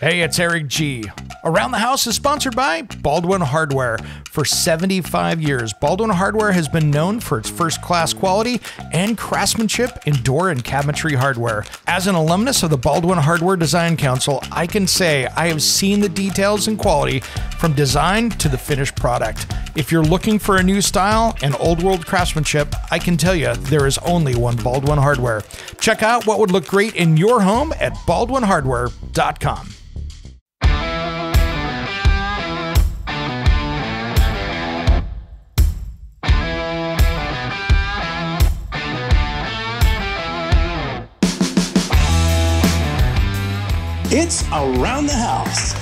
Hey, it's Eric G. Around the House is sponsored by Baldwin Hardware. For 75 years, Baldwin Hardware has been known for its first-class quality and craftsmanship in door and cabinetry hardware. As an alumnus of the Baldwin Hardware Design Council, I can say I have seen the details and quality from design to the finished product. If you're looking for a new style and old-world craftsmanship, I can tell you there is only one Baldwin Hardware. Check out what would look great in your home at baldwinhardware.com. It's Around the House.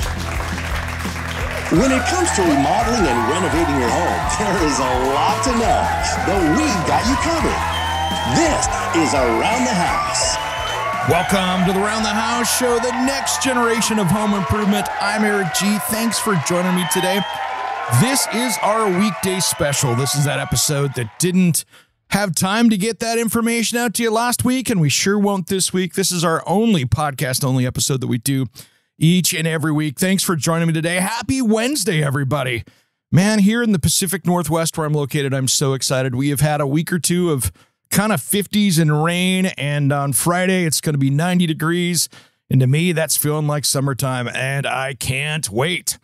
When it comes to remodeling and renovating your home, there is a lot to know, but we've got you covered. This is Around the House. Welcome to the Around the House show, the next generation of home improvement. I'm Eric G. Thanks for joining me today. This is our Weekday Special. This is that episode that didn't have time to get that information out to you last week, and we sure won't this week. This is our only podcast-only episode that we do each and every week. Thanks for joining me today. Happy Wednesday, everybody. Man, here in the Pacific Northwest where I'm located, I'm so excited. We have had a week or two of kind of 50s and rain, and on Friday, it's going to be 90 degrees, and to me, that's feeling like summertime, and I can't wait.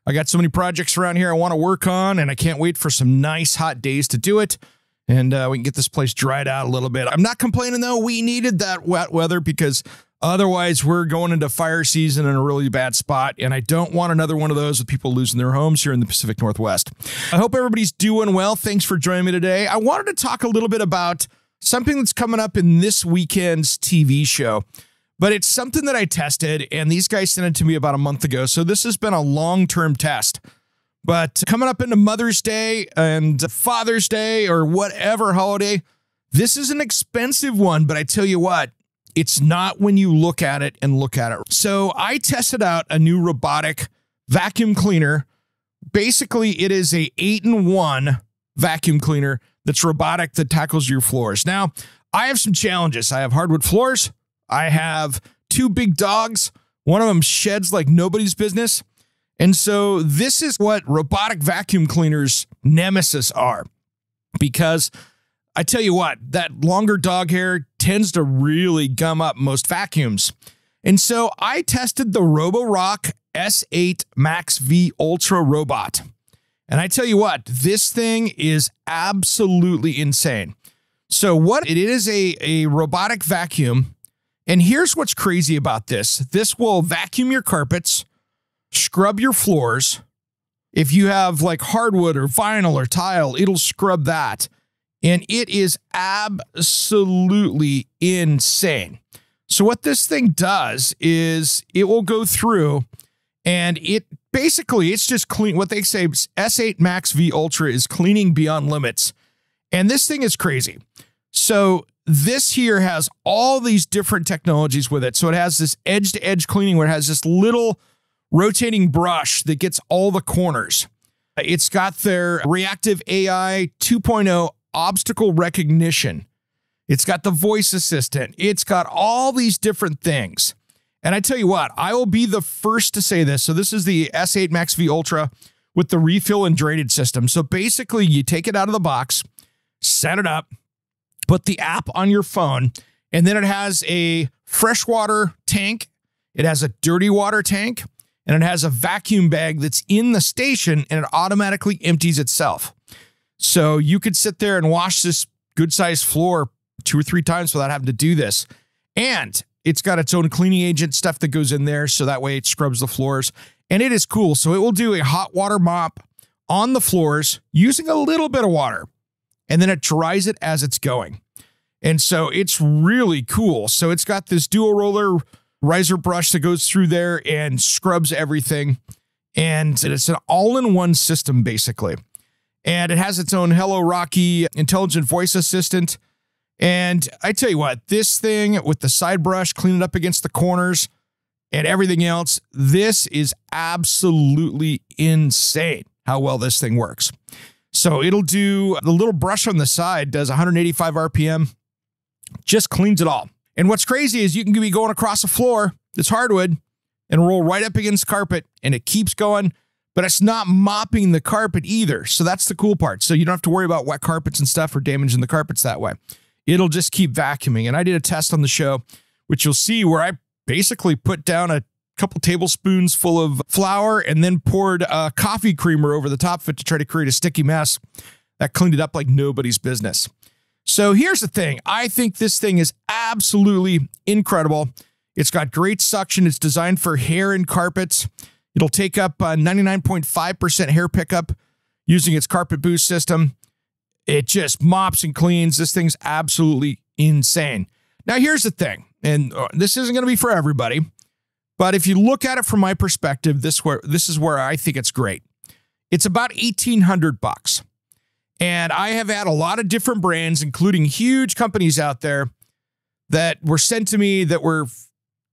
I got so many projects around here I want to work on, and I can't wait for some nice hot days to do it. And we can get this place dried out a little bit. I'm not complaining, though. We needed that wet weather because otherwise we're going into fire season in a really bad spot. And I don't want another one of those with people losing their homes here in the Pacific Northwest. I hope everybody's doing well. Thanks for joining me today. I wanted to talk a little bit about something that's coming up in this weekend's TV show. But it's something that I tested, and these guys sent it to me about a month ago. So this has been a long-term test. But coming up into Mother's Day and Father's Day or whatever holiday, this is an expensive one, but I tell you what, it's not when you look at it and look at it. So I tested out a new robotic vacuum cleaner. Basically, it is a 8-in-1 vacuum cleaner that's robotic that tackles your floors. Now, I have some challenges. I have hardwood floors. I have 2 big dogs. One of them sheds like nobody's business. And so this is what robotic vacuum cleaners' nemesis are. Because I tell you what, that longer dog hair tends to really gum up most vacuums. And so I tested the Roborock S8 Max V Ultra Robot. And I tell you what, this thing is absolutely insane. So what it is a robotic vacuum. And here's what's crazy about this. This will vacuum your carpets, scrub your floors. If you have like hardwood or vinyl or tile, it'll scrub that. And it is absolutely insane. So what this thing does is it will go through and it's just clean. What they say S8 Max V Ultra is cleaning beyond limits. And this thing is crazy. So this here has all these different technologies with it. So it has this edge-to-edge cleaning where it has this little rotating brush that gets all the corners. It's got their reactive AI 2.0 obstacle recognition. It's got the voice assistant. It's got all these different things. And I tell you what, I will be the first to say this. So this is the S8 Max V Ultra with the refill and drainage system. So basically you take it out of the box, set it up, put the app on your phone, and then it has a freshwater tank. It has a dirty water tank. And it has a vacuum bag that's in the station and it automatically empties itself. So you could sit there and wash this good-sized floor 2 or 3 times without having to do this. And it's got its own cleaning agent stuff that goes in there so that way it scrubs the floors. And it is cool. So it will do a hot water mop on the floors using a little bit of water. And then it dries it as it's going. And so it's really cool. So it's got this dual roller riser brush that goes through there and scrubs everything. And it's an all-in-one system, basically. And it has its own Hello Rocky intelligent voice assistant. And I tell you what, this thing with the side brush, cleaning up against the corners and everything else, this is absolutely insane how well this thing works. So it'll do the little brush on the side, does 185 RPM, just cleans it all. And what's crazy is you can be going across a floor that's hardwood, and roll right up against carpet, and it keeps going, but it's not mopping the carpet either. So that's the cool part. So you don't have to worry about wet carpets and stuff or damaging the carpets that way. It'll just keep vacuuming. And I did a test on the show, which you'll see, where I basically put down a couple tablespoons full of flour and then poured a coffee creamer over the top of it to try to create a sticky mess. That cleaned it up like nobody's business. So here's the thing. I think this thing is absolutely incredible. It's got great suction. It's designed for hair and carpets. It'll take up 99.5% hair pickup using its carpet boost system. It just mops and cleans. This thing's absolutely insane. Now, here's the thing, and this isn't going to be for everybody, but if you look at it from my perspective, this is where I think it's great. It's about $1,800. And I have had a lot of different brands, including huge companies out there, that were sent to me that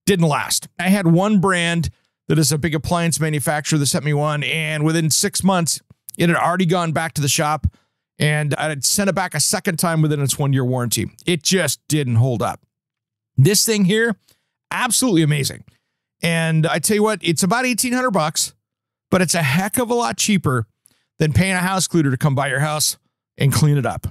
didn't last. I had one brand that is a big appliance manufacturer that sent me one, and within 6 months, it had already gone back to the shop, and I had sent it back a second time within its 1-year warranty. It just didn't hold up. This thing here, absolutely amazing. And I tell you what, it's about $1,800, but it's a heck of a lot cheaper than paying a house cleaner to come by your house and clean it up.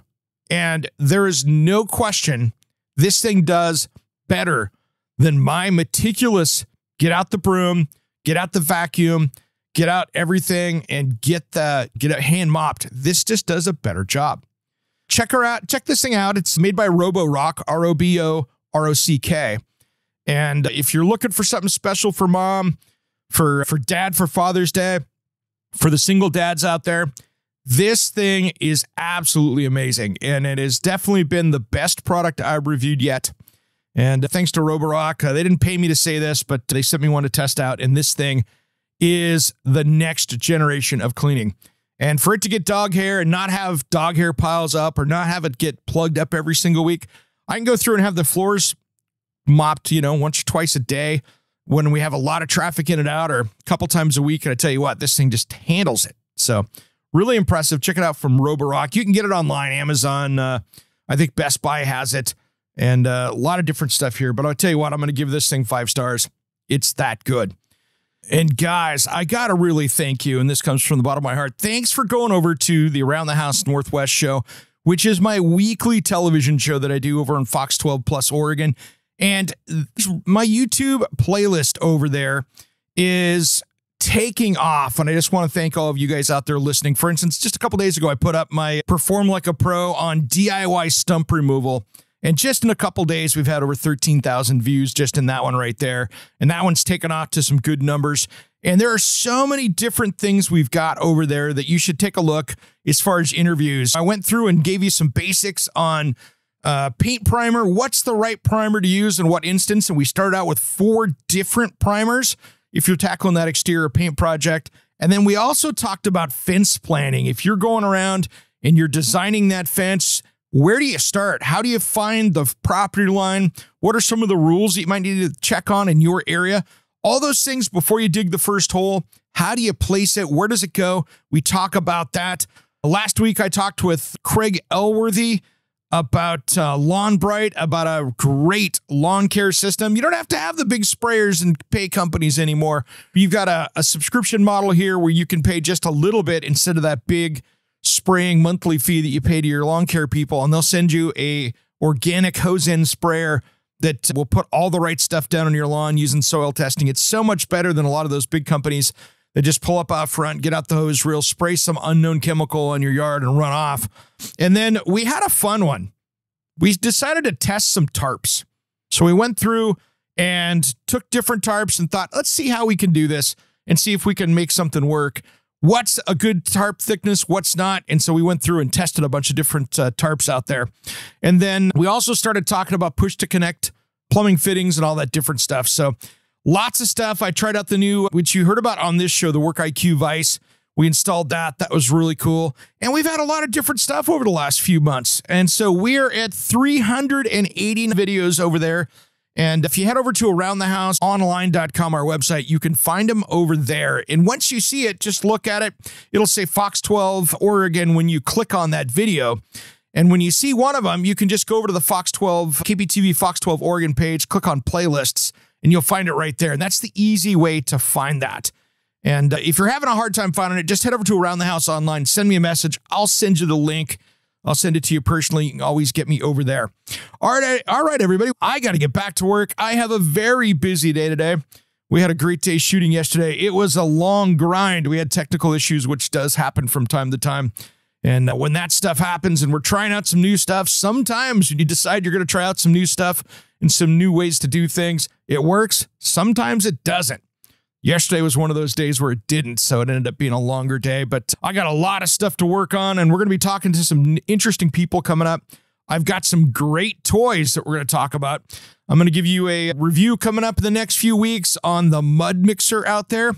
And there is no question this thing does better than my meticulous get out the broom, get out the vacuum, get out everything, and get it hand mopped. This just does a better job. Check her out. Check this thing out. It's made by Roborock, R-O-B-O-R-O-C-K. And if you're looking for something special for mom, for dad, for Father's Day, for the single dads out there, this thing is absolutely amazing. And it has definitely been the best product I've reviewed yet. And thanks to Roborock, they didn't pay me to say this, but they sent me one to test out. And this thing is the next generation of cleaning. And for it to get dog hair and not have dog hair piles up or not have it get plugged up every single week, I can go through and have the floors mopped, once or twice a day when we have a lot of traffic in and out, or a couple times a week. And I tell you what, this thing just handles it. So really impressive. Check it out from Roborock. You can get it online, Amazon. I think Best Buy has it, and a lot of different stuff here. But I'll tell you what, I'm going to give this thing 5 stars. It's that good. And guys, I got to really thank you, and this comes from the bottom of my heart. Thanks for going over to the Around the House Northwest show, which is my weekly television show that I do over on Fox 12 Plus Oregon. And my YouTube playlist over there is taking off. And I just want to thank all of you guys out there listening. For instance, just a couple days ago, I put up my Perform Like a Pro on DIY stump removal. And just in a couple days, we've had over 13,000 views just in that one right there. And that one's taken off to some good numbers. And there are so many different things we've got over there that you should take a look as far as interviews. I went through and gave you some basics on paint primer. What's the right primer to use in what instance? And we started out with 4 different primers if you're tackling that exterior paint project. And then we also talked about fence planning. If you're going around and you're designing that fence, where do you start? How do you find the property line? What are some of the rules that you might need to check on in your area? All those things before you dig the first hole. How do you place it? Where does it go? We talk about that. Last week, I talked with Craig Elworthy about Lawn Bright, about a great lawn care system. You don't have to have the big sprayers and pay companies anymore. You've got a subscription model here where you can pay just a little bit instead of that big spraying monthly fee that you pay to your lawn care people, and they'll send you a organic hose end sprayer that will put all the right stuff down on your lawn using soil testing. It's so much better than a lot of those big companies that just pull up out front, get out the hose reel, spray some unknown chemical on your yard and run off. And then we had a fun one. We decided to test some tarps. So we went through and took different tarps and thought, let's see how we can do this and see if we can make something work. What's a good tarp thickness? What's not? And so we went through and tested a bunch of different tarps out there. And then we also started talking about push to connect plumbing fittings and all that different stuff. So lots of stuff. I tried out the new, which you heard about on this show, the Work IQ Vice. We installed that. That was really cool. And we've had a lot of different stuff over the last few months. And so we're at 380 videos over there. And if you head over to aroundthehouseonline.com, our website, you can find them over there. And once you see it, just look at it. It'll say Fox 12 Oregon when you click on that video. And when you see one of them, you can just go over to the Fox 12, KPTV Fox 12 Oregon page, click on playlists, and you'll find it right there. And that's the easy way to find that. And if you're having a hard time finding it, just head over to Around the House Online. Send me a message. I'll send you the link. I'll send it to you personally. You can always get me over there. All right, everybody. I got to get back to work. I have a very busy day today. We had a great day shooting yesterday. It was a long grind. We had technical issues, which does happen from time to time. And when that stuff happens and we're trying out some new stuff, sometimes when you decide you're going to try out some new stuff and some new ways to do things, it works. Sometimes it doesn't. Yesterday was one of those days where it didn't, so it ended up being a longer day. But I got a lot of stuff to work on, and we're going to be talking to some interesting people coming up. I've got some great toys that we're going to talk about. I'm going to give you a review coming up in the next few weeks on the mud mixer out there.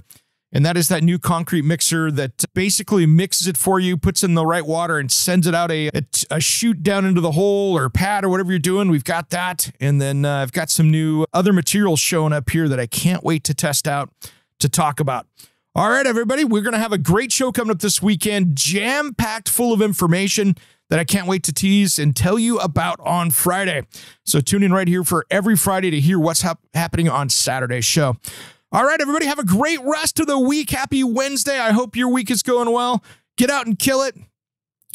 And that is that new concrete mixer that basically mixes it for you, puts in the right water, and sends it out a chute down into the hole or pad or whatever you're doing. We've got that. And then I've got some new other materials showing up here that I can't wait to test out to talk about. All right, everybody, we're going to have a great show coming up this weekend, jam-packed full of information that I can't wait to tease and tell you about on Friday. So tune in right here for every Friday to hear what's happening on Saturday's show. All right, everybody, have a great rest of the week. Happy Wednesday. I hope your week is going well. Get out and kill it.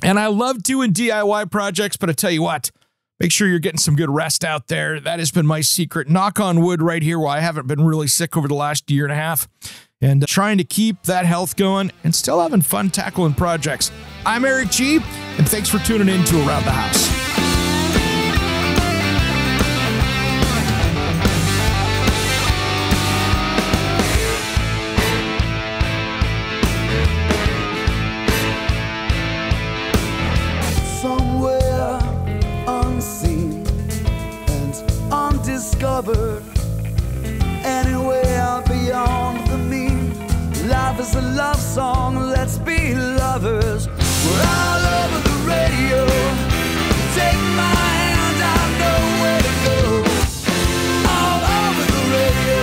And I love doing DIY projects, but I tell you what, make sure you're getting some good rest out there. That has been my secret. Knock on wood right here while I haven't been really sick over the last year and a half. And trying to keep that health going and still having fun tackling projects. I'm Eric G., and thanks for tuning in to Around the House. Undiscovered, anywhere beyond the mean. Life is a love song, let's be lovers. We're all over the radio. Take my hand, I know where to go. All over the radio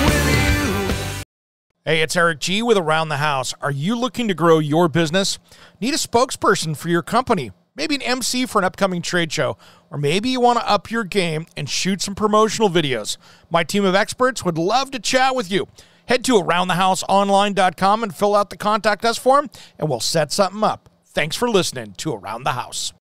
with you. Hey, it's Eric G. with Around the House. Are you looking to grow your business? Need a spokesperson for your company? Maybe an MC for an upcoming trade show, or maybe you want to up your game and shoot some promotional videos. My team of experts would love to chat with you. Head to AroundTheHouseOnline.com and fill out the Contact Us form, and we'll set something up. Thanks for listening to Around the House.